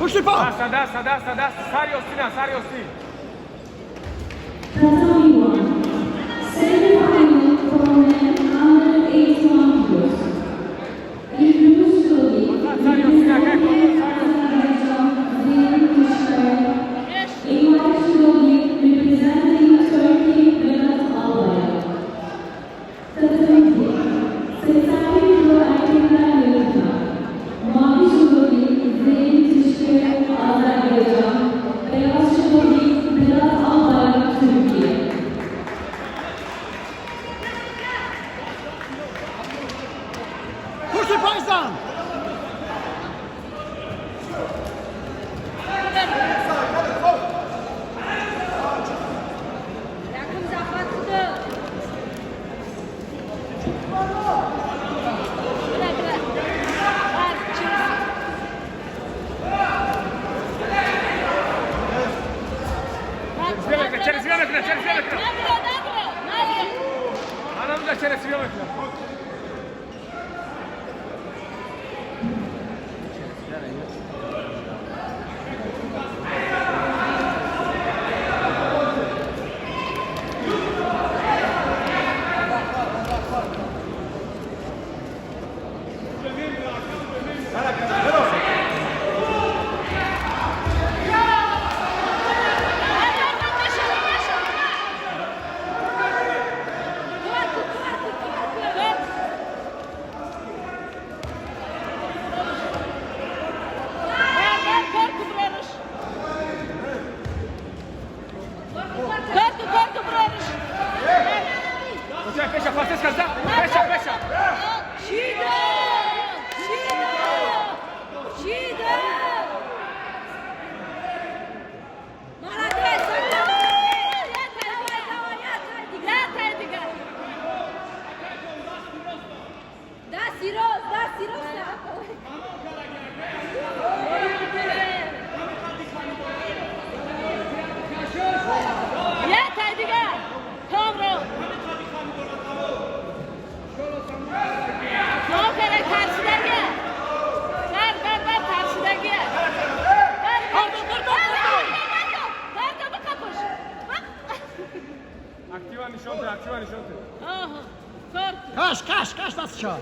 Push it back. Sada. Sariosti. Semi-final for men under 81 kilos. In blue slowly, representing Azerbaijan, Zeynep Kuşkay. In white slowly, representing Turkey, Vedat Albayrak. Takımcı, 81 kilo erkekler yarışma. Mavi slowly, Zeynep Kuşkay, Azerbaycan. Beyaz slowly, Vedat Albayrak, Türkiye. Push it Pakistan. Через две метра. Она уже через 2 метра. Fecha, Francisca, fecha. Aktiva nişantı. Kaç nasıl çağır?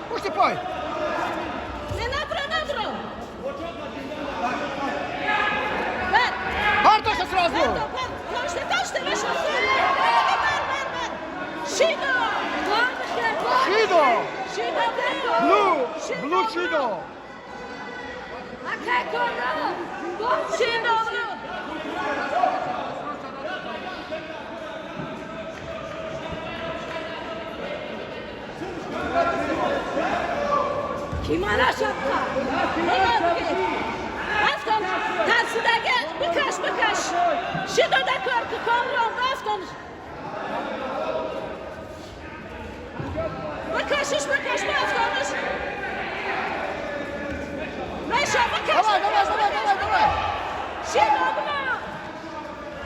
Push it back. Bartosz сразу. Blue Shido. Kim araştırdı? Rafton, tersideki birkaç. Şido'da korku, komron, rafton. Birkaç, rafton. Meşe, birkaç. Давай. Şido, bunu. Ver,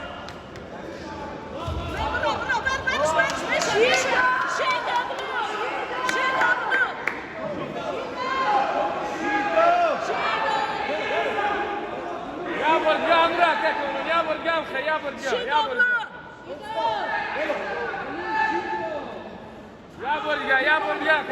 Şido, bunu. يا برقام يا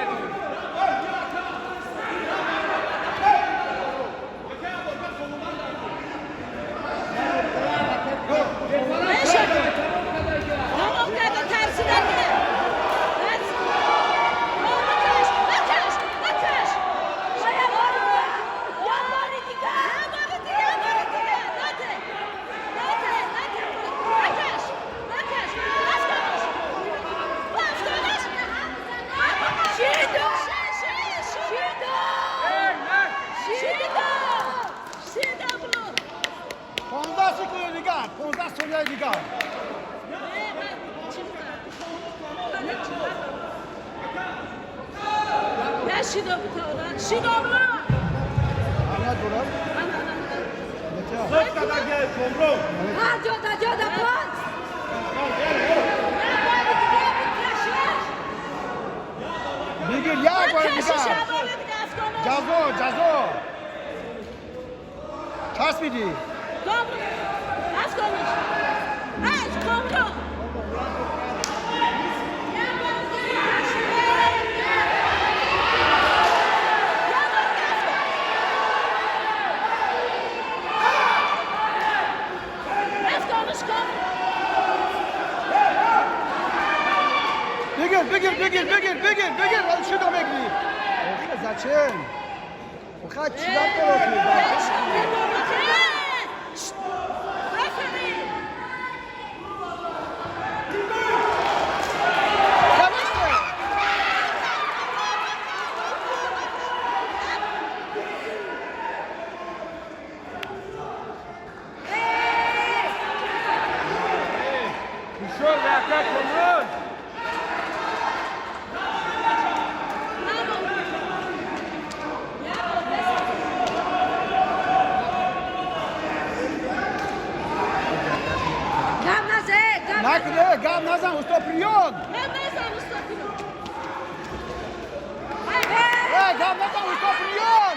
Fondasyonu ligar. Çıktı. شیدا بتاورن شیدا بلا Ahmet Burak. Dört kadar gel Komro. Ha, Joda, pont! Bigil ya böyle bir daha. Cazo. Ças mıydı? Bigil. Al şu da bekli. O zaten. O kaç çırak da bakıyor. Düşüyor ve akar Komron. Nakle, gam nazan ustoprion. Gam nazan ustoprion.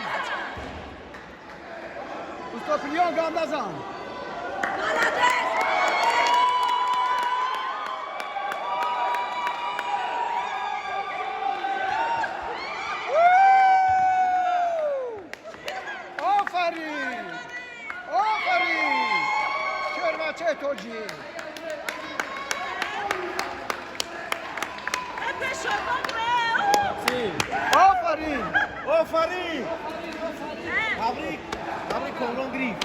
Ustoprion gam nazan. Aferin. Çervaçe toci. Aferin. Ofari. Fabrik Komron Grif.